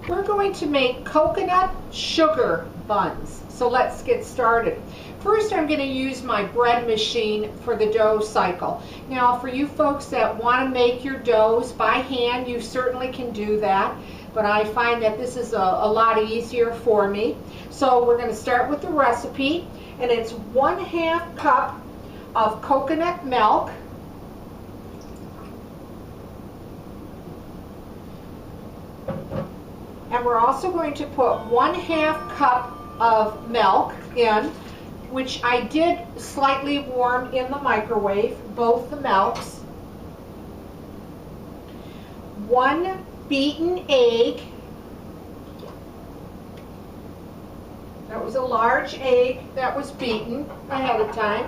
We're going to make coconut sugar buns. So let's get started. First, I'm going to use my bread machine for the dough cycle. Now, for you folks that want to make your doughs by hand, you certainly can do that, but I find that this is a lot easier for me. So we're going to start with the recipe, and it's 1/2 cup of coconut milk, and we're also going to put 1/2 cup of milk in, which I did slightly warm in the microwave, both the milks. 1 beaten egg. That was a large egg that was beaten ahead of time.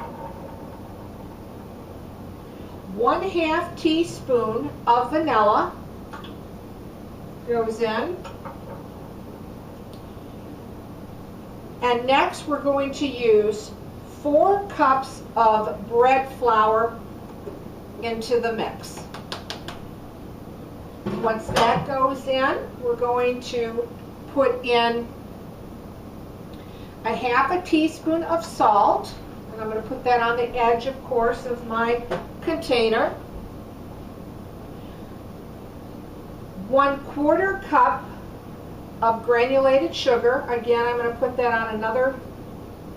1/2 teaspoon of vanilla goes in. And next we're going to use 4 cups of bread flour into the mix. Once that goes in, we're going to put in 1/2 teaspoon of salt, and I'm going to put that on the edge, of course, of my container. 1/4 cup of granulated sugar. Again, I'm going to put that on another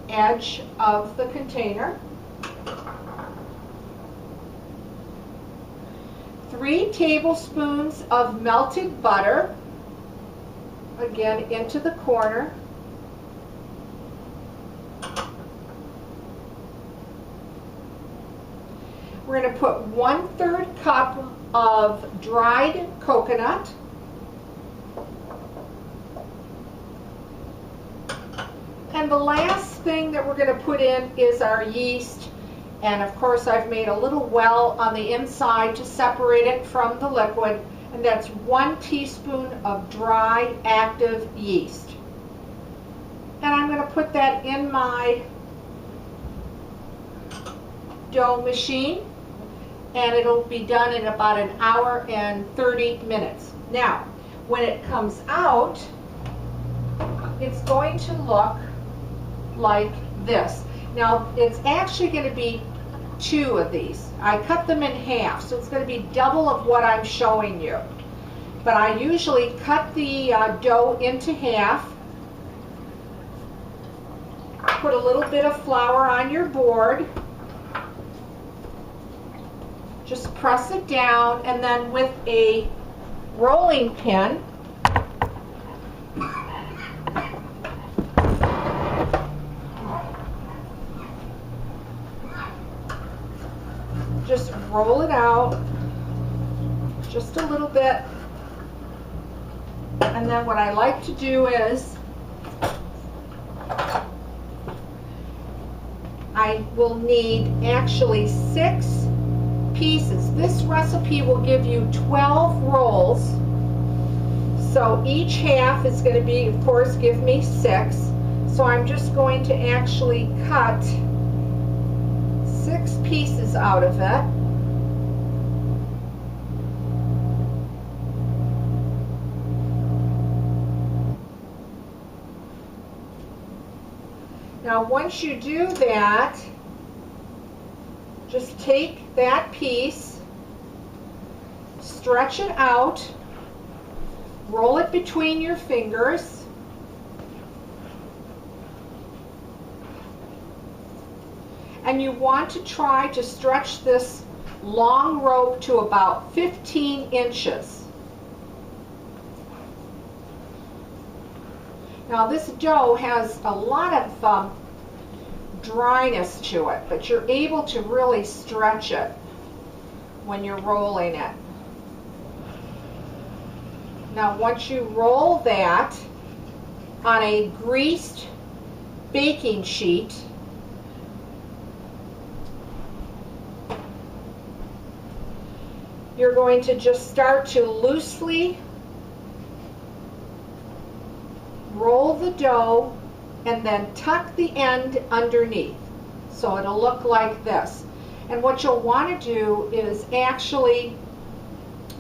edge of the container. 3 tablespoons of melted butter, again into the corner. We're going to put 1/3 cup of dried coconut. And the last thing that we're going to put in is our yeast. And of course I've made a little well on the inside to separate it from the liquid. And that's 1 teaspoon of dry active yeast. And I'm going to put that in my dough machine. And it'll be done in about 1 hour and 30 minutes. Now, when it comes out, it's going to look like this. Now, it's actually going to be 2 of these. I cut them in half, so it's going to be double of what I'm showing you. But I usually cut the dough into half, put a little bit of flour on your board, just press it down, and then with a rolling pin, just roll it out just a little bit. And then what I like to do is I will need actually 6 pieces. This recipe will give you 12 rolls. So each half is going to be, of course, give me 6. So I'm just going to actually cut 6 pieces out of it. Now once you do that, just take that piece, stretch it out, roll it between your fingers, and you want to try to stretch this long rope to about 15 inches. Now this dough has a lot of dryness to it, but you're able to really stretch it when you're rolling it. Now once you roll that on a greased baking sheet, you're going to just start to loosely roll the dough and then tuck the end underneath. So it'll look like this. And what you'll want to do is actually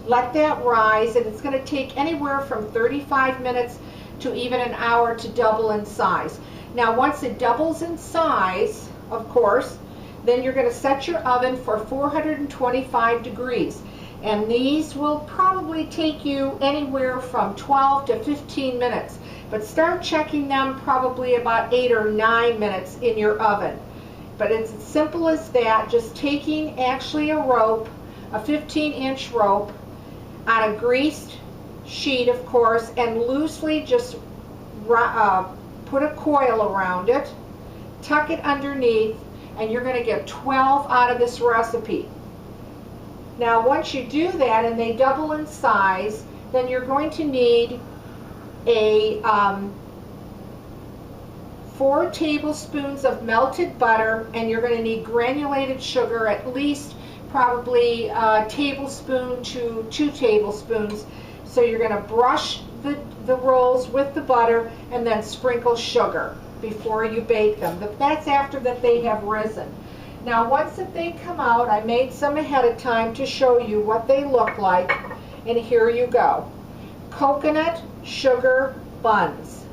Let that rise, and it's going to take anywhere from 35 minutes to even an hour to double in size. Now once it doubles in size, of course, then you're going to set your oven for 425 degrees. And these will probably take you anywhere from 12 to 15 minutes. But start checking them probably about 8 or 9 minutes in your oven. But it's as simple as that, just taking actually a rope, a 15-inch rope, on a greased sheet, of course, and loosely just put a coil around it, tuck it underneath, and you're going to get 12 out of this recipe. Now once you do that and they double in size, then you're going to need a 4 tablespoons of melted butter, and you're going to need granulated sugar, at least probably a tablespoon to 2 tablespoons. So you're going to brush the rolls with the butter and then sprinkle sugar before you bake them. But that's after that they have risen. Now once that they come out, I made some ahead of time to show you what they look like, and here you go. Coconut sugar buns.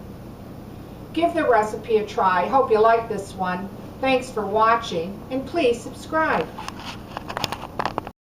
Give the recipe a try. Hope you like this one. Thanks for watching, and please subscribe.